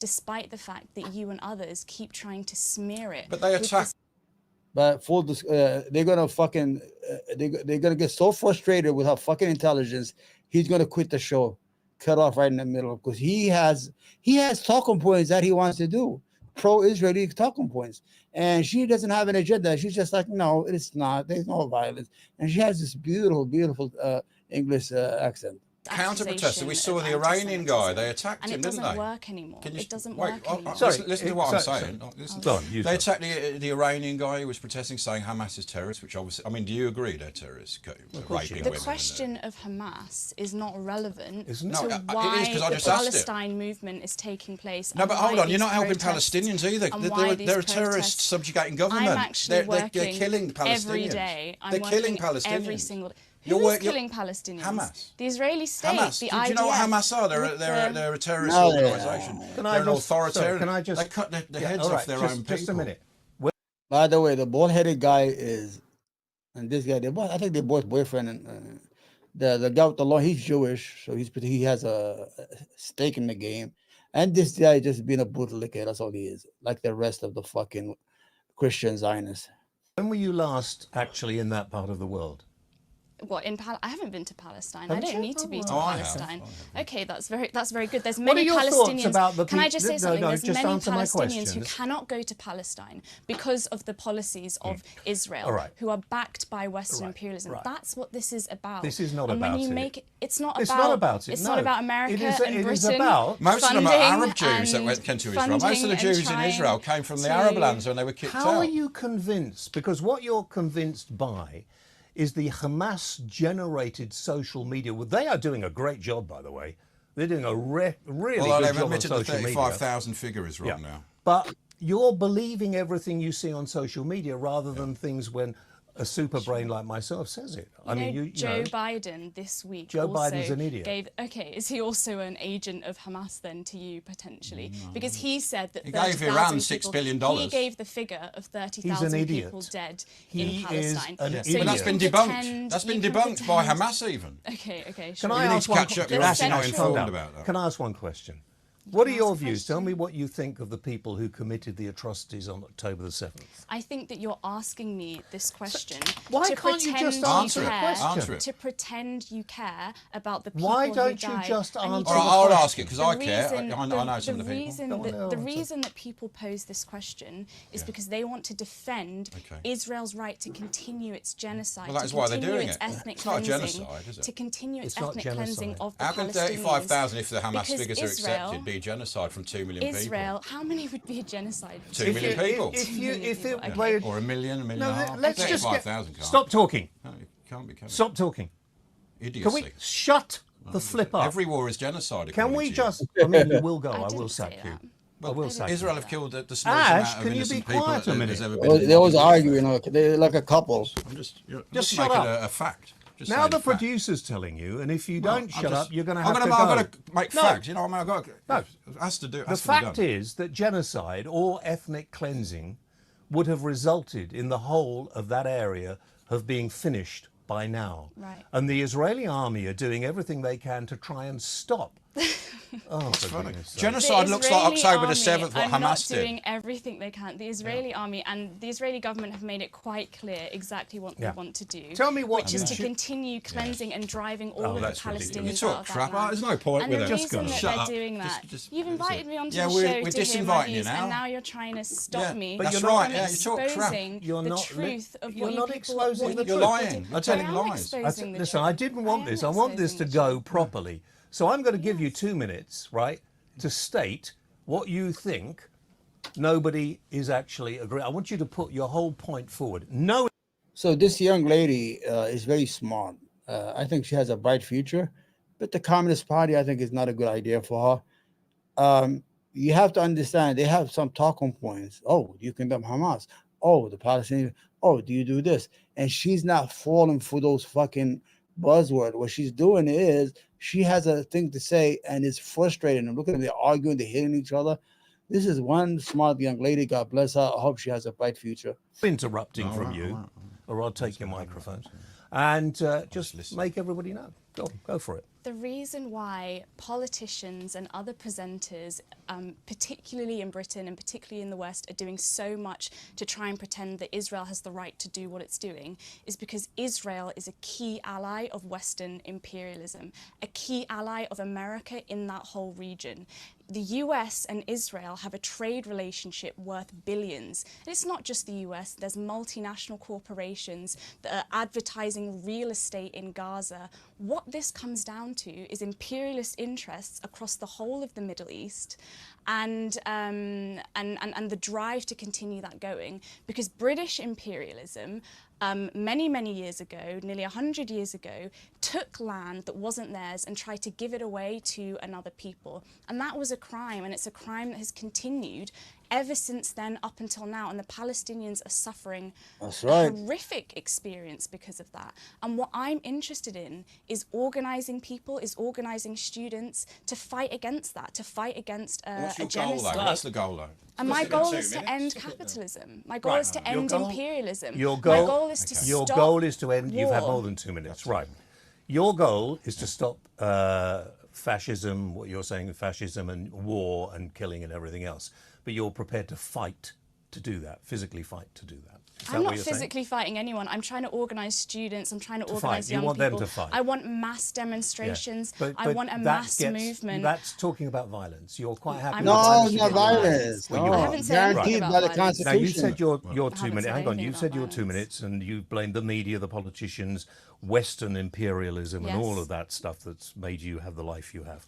despite the fact that you and others keep trying to smear it. But they attack. But they're gonna fucking they're gonna get so frustrated with her fucking intelligence. He's gonna quit the show, cut off right in the middle, because he has talking points that he wants to do, pro-Israeli talking points, and she doesn't have an agenda. She's just like, no, it's not. There's no violence, and she has this beautiful English accent. Counter-protester. We saw the Iranian guy. They attacked him, didn't they? And it doesn't work anymore. It doesn't work anymore. Sorry, listen to what I'm saying. They attacked the Iranian guy who was protesting, saying Hamas is terrorists, which obviously, I mean, do you agree they're terrorists? The question of Hamas is not relevant to why the Palestine movement is taking place. No, but hold on, you're not helping Palestinians either. They're a terrorist subjugating government. I'm actually working killing Palestinians. Every day. They're killing Palestinians. Every single day. Who is killing Palestinians? Hamas. The Israeli state, Hamas. the Do IDF. you know what Hamas are? They're a terrorist organisation. They're an authoritarian. They cut the heads off their own people. Just a minute. By the way, the bald-headed guy is, and this guy, I think they're both boyfriend. And the guy with the law, he's Jewish, so he has a stake in the game. And this guy just being a bootlicker, that's all he is, like the rest of the fucking Christian Zionists. When were you last actually in that part of the world? What, I haven't been to Palestine. I don't need to be to Palestine. Okay, that's very good. There's many Palestinians. About the can I just say something? There's many Palestinians who cannot go to Palestine because of the policies of Israel, who are backed by Western imperialism. That's what this is about. This is not about it. It's not about it. It's not about America and Britain. Most of them are Arab Jews that came to Israel. Most of the Jews in Israel came from the Arab lands when they were kicked out. How are you convinced? Because what you're convinced by is the Hamas-generated social media. Well, they are doing a great job, by the way. They're doing a really good job on social media. They've admitted the 35,000 figure is wrong now. But you're believing everything you see on social media rather than things when a super brain like myself says it. Joe Biden this week. Joe Biden's an idiot. Is he also an agent of Hamas then to you potentially? No. Because he said that he gave Iran $6 billion. He gave the figure of 30,000 people dead in Palestine. But that's been debunked. That's been debunked by Hamas even. Okay. Can I ask Can I ask one question? What are your views? Tell me what you think of the people who committed the atrocities on October the 7th. I think that you're asking me this question why can't you just answer it? To pretend you care about the people why don't who died. You just answer I'll ask it because I care. I know some of the people. The reason that people pose this question is because they want to defend Israel's right to continue its genocide. Well, that is why they're doing it. It's not a genocide, is it? To continue its ethnic cleansing of the Palestinians. How can 35,000, if the Hamas figures are accepted, be genocide from 2 million people? How many would be a genocide? 2 million people. Or a million and a half. Let's just 5,000. Stop talking. No, you can't be. Stop talking. Idiocy. Can we shut the flip up? Every war is genocide. Can we just? I mean, you will go. I will sack you. Well, I will sack Israel have killed the smallest amount of innocent people that there's ever been. They always argue, they're like a couple. I'm just shut up. A fact. Now the producer's telling you, and if you don't shut up, you're going to have to go. I've got to make facts. It has to do. The fact is that genocide or ethnic cleansing would have resulted in the whole of that area of being finished by now. Right. And the Israeli army are doing everything they can to try and stop. That's funny. Genocide looks like October the 7th, what Hamas did. They're doing everything they can. The Israeli army and the Israeli government have made it quite clear exactly what they want to do. Tell me what which is to continue cleansing and driving all of the Palestinians you talk out of crap. that land. There's no point with it. And the reason that they're doing that, you've invited me onto the show we're to hear my views, now. and now you're trying to stop me That's right. from exposing the truth of what you people... You're lying. I'm telling lies. Listen, I didn't want this. I want this to go properly. So I'm going to give you 2 minutes, right, to state what you think nobody is actually agreeing. I want you to put your whole point forward. No. So this young lady is very smart. I think she has a bright future, but the Communist Party, I think, is not a good idea for her. You have to understand, they have some talking points. Oh, you condemn Hamas. Oh, the Palestinians. Oh, do you do this? And she's not falling for those fucking buzzwords. What she's doing is she has a thing to say and it's frustrating. And look at them, they're arguing, they're hitting each other. This is one smart young lady. God bless her. I hope she has a bright future. Interrupting from you, or I'll take your microphone and just make everybody know. Go for it. The reason why politicians and other presenters, particularly in Britain and particularly in the West, are doing so much to try and pretend that Israel has the right to do what it's doing is because Israel is a key ally of Western imperialism, a key ally of America in that whole region. The US and Israel have a trade relationship worth billions. And it's not just the US, there's multinational corporations that are advertising real estate in Gaza. What this comes down to is imperialist interests across the whole of the Middle East and the drive to continue that going. Because British imperialism many years ago, nearly 100 years ago, took land that wasn't theirs and tried to give it away to another people. And that was a crime, and it's a crime that has continued ever since then up until now, and the Palestinians are suffering a horrific experience because of that. And what I'm interested in is organising people, is organising students to fight against that, to fight against What's your a genocide. goal, though? What's the goal, though? And my goal is to end capitalism. My goal is to end imperialism. Your goal, my goal is to stop Your goal is to end. war. You've had more than 2 minutes, right? Your goal is to stop fascism. What you're saying, fascism and war and killing and everything else. But you're prepared to fight to do that, physically fight to do that. I'm not physically fighting anyone. I'm trying to organise students. I'm trying to organise young people. You want them to fight. I want mass demonstrations. Yeah. I want a mass movement. That's talking about violence. You're quite happy. No, not violence. No. I haven't said anything about violence. Now you said your 2 minutes. Hang on, you said your violence. 2 minutes, and you blamed the media, the politicians, Western imperialism, and all of that stuff that's made you have the life you have.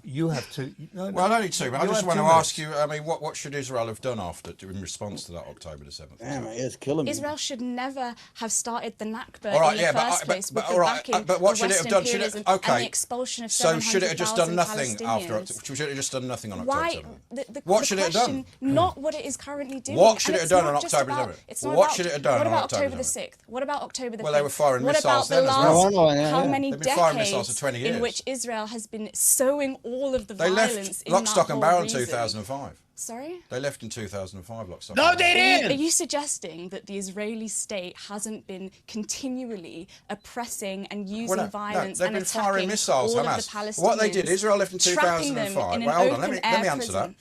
You have to. No, well, only 2 minutes. I just want to ask you. I mean, what should Israel have done after in response to that October the 7th? Damn, it's killing me. Israel should never have started the Nakba All right, in the first place with the backing but what of should it have Western done? imperialism and the expulsion of So should it have just done 700,000 nothing after? Palestinians. Should it have just done nothing on Why? October 7th? What should it have done? Not what it is currently doing. What should And it have it's done not on just October about- 7th? it's not What about- should it have done What on about October October the 7th? 6th? What about October the 5th? Well, they were firing what missiles about then the as last, well. how many They've been firing decades missiles for 20 years. in which Israel has been sowing all of the They violence left in lock, that stock and whole barrel in region? 2005. Sorry? They left in 2005, lock, stock No, and barrel. they Are didn't. you suggesting that the Israeli state hasn't been continually oppressing and using violence they've and been attacking firing missiles, all Hamas. of the Palestinians? What they did, Israel left in trapping them 2005. in an Well, hold on, let me open-air answer that. prison?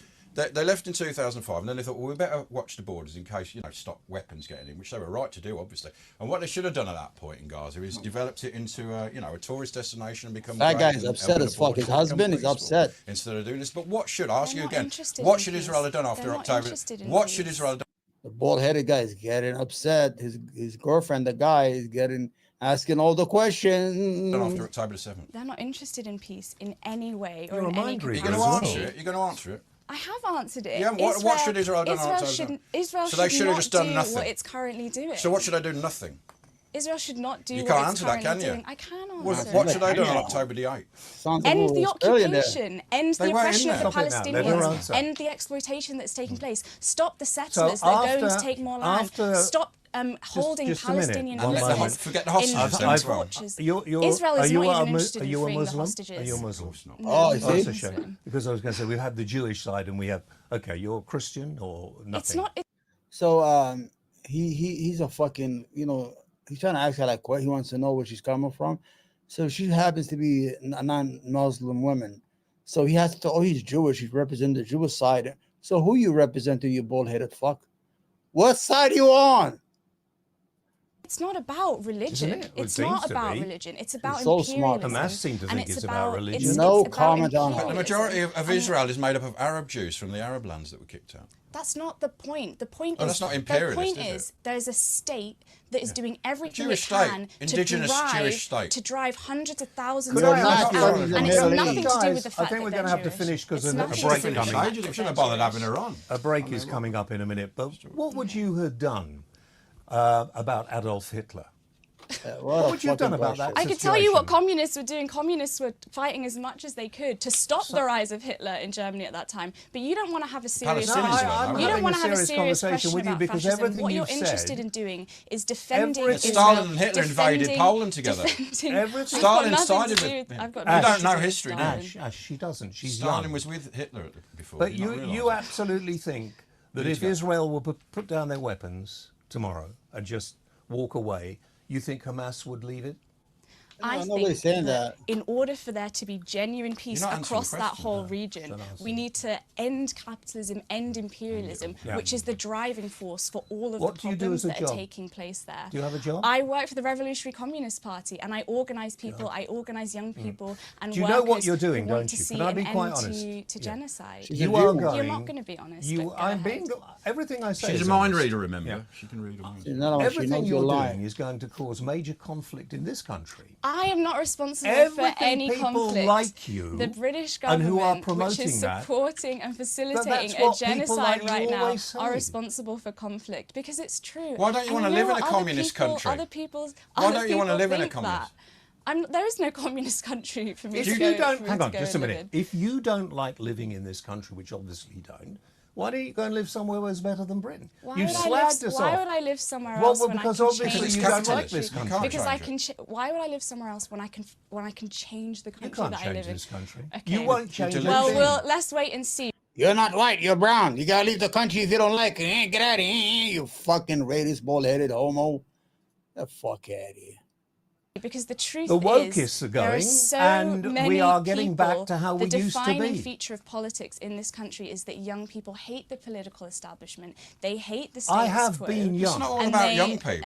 They left in 2005, and then they thought, well, we better watch the borders in case, stop weapons getting in, which they were right to do, obviously. And what they should have done at that point in Gaza is developed it into a tourist destination and become. That guy's upset as fuck. His husband is upset. Instead of doing this, but what should I ask you not again? interested What in should peace. Israel have done after They're not October? interested in What should peace. Israel have done? The bald-headed guy is getting upset. His girlfriend, the guy, is asking all the questions. After October the 7th. They're not interested in peace in any way or You're a in any mind reader You're capacity. going to answer it. You're going to answer it. I have answered it. Yeah, what should Israel have done on October 7th? Israel So they should should have not just done do nothing. what it's currently doing. So what should I do? Nothing. Israel should not do You what can't it's answer that, currently can you? doing. I can answer What it. should I do on October the 8th? Sounds like End a the little Australian there. occupation, end They the weren't oppression in of the there. Stop it now. Let her Palestinians, answer. end the exploitation that's taking place, stop the settlers that are going to take more land, stop holding just a minute. Palestinian One moment. hostages Forget the hostages in then as well. tortures. You're, Israel is not even interested are in you a freeing the Muslim? hostages. Are you a Muslim? Oh, you That's see? a shame. Because I was going to say, we have the Jewish side and we have, okay, you're Christian or nothing? It's not. So he's a fucking, he's trying to ask her like what he wants to know where she's coming from. So she happens to be a non-Muslim woman. So he has to, he's Jewish, he's representing the Jewish side. So who you representing, you bald-headed fuck? What side are you on? It's not about religion. Isn't it? Well, it It's not seems to about be. religion. It's about so smart. imperialism. Hamas seem to and think it's about religion. No about comment on it. But the imperialism. majority of Israel is made up of Arab Jews from the Arab lands that were kicked out. That's not the point. The point Oh, is that's not imperialist, the point is it? there's a state that is doing everything Jewish it can state, indigenous Jewish state. to drive hundreds of thousands Could of I people ask you out, something? and it's Middle nothing East. to do with the I fact think we're that going to they're have to Jewish. finish because It's a nothing break to do with coming the up. fact They that shouldn't have they're bothered having Jewish. her on. A break is coming up in a minute, but what would you have done about Adolf Hitler? What would you have done about that? I could tell you what situation? communists were doing. Communists were fighting as much as they could to stop the rise of Hitler in Germany at that time. But you don't want to have a serious Palestinians question. were, though, You don't weren't want to they? have a Serious serious conversation question with you about because fascism. everything What you're you've interested said- in doing is defending But Israel. Stalin and Hitler invaded defending- Poland together. defending- Everything- I've got Stalin nothing sided to do with. I've got You nothing don't to know do with history, do Stalin. you? Ash, she doesn't. She's Stalin young. was with Hitler before. But Did not realise you that. absolutely think that need if to go. Israel will put down their weapons tomorrow and just walk away, you think Hamas would leave it? I nobody's think saying that. in order for there to be genuine peace not answering across the that question. whole region, we need to end capitalism, end imperialism, which is the driving force for all of What the do you do problems as a that are job? taking place there. Do you have a job? I work for the Revolutionary Communist Party, and I organise people, I organise young people and Do you know what workers you're doing, who want don't to you? see Can I an be quite end honest? to genocide. She's You a are Jew. going. You're not going to be honest. You, but go I'm ahead. being. Everything I say She's a is mind honest. reader, remember? Yeah. She can read a mind. She's not honest. She Everything knows you're you're lying. doing is going to cause major conflict in this country. I am not responsible Everything for any people conflict. like you the British and government, who are which promoting is that, supporting and facilitating that's a what people genocide like you right now, always are say. responsible for conflict because it's true. Why don't you And wanna live in what? a Other communist people- country? Other people's. Why other don't you wanna people live in a think communist? that. There is no communist country for me If to you go. don't, for me hang to on, go just a and live minute. in. If you don't like living in this country, which obviously you don't, why don't you go and live somewhere where it's better than Britain? You've slagged us Why off. would I live somewhere Well, else when because I can obviously change you this don't like country? this country. Because I Change can. Why would I live somewhere else when I can change the You country can't that I change live in? this country. Okay. You won't change do it. live Well, let's wait and see. You're not white, you're brown. You gotta leave the country if you don't like it. Get out of here, you fucking racist, bull-headed homo. The fuck out of here. Because the truth The is, wokists are there are going, so and we many are getting back people. to how we The used to defining be. feature of politics in this country is that young people hate the political establishment. They hate the I status have quo. been young. It's not all And about they- young people.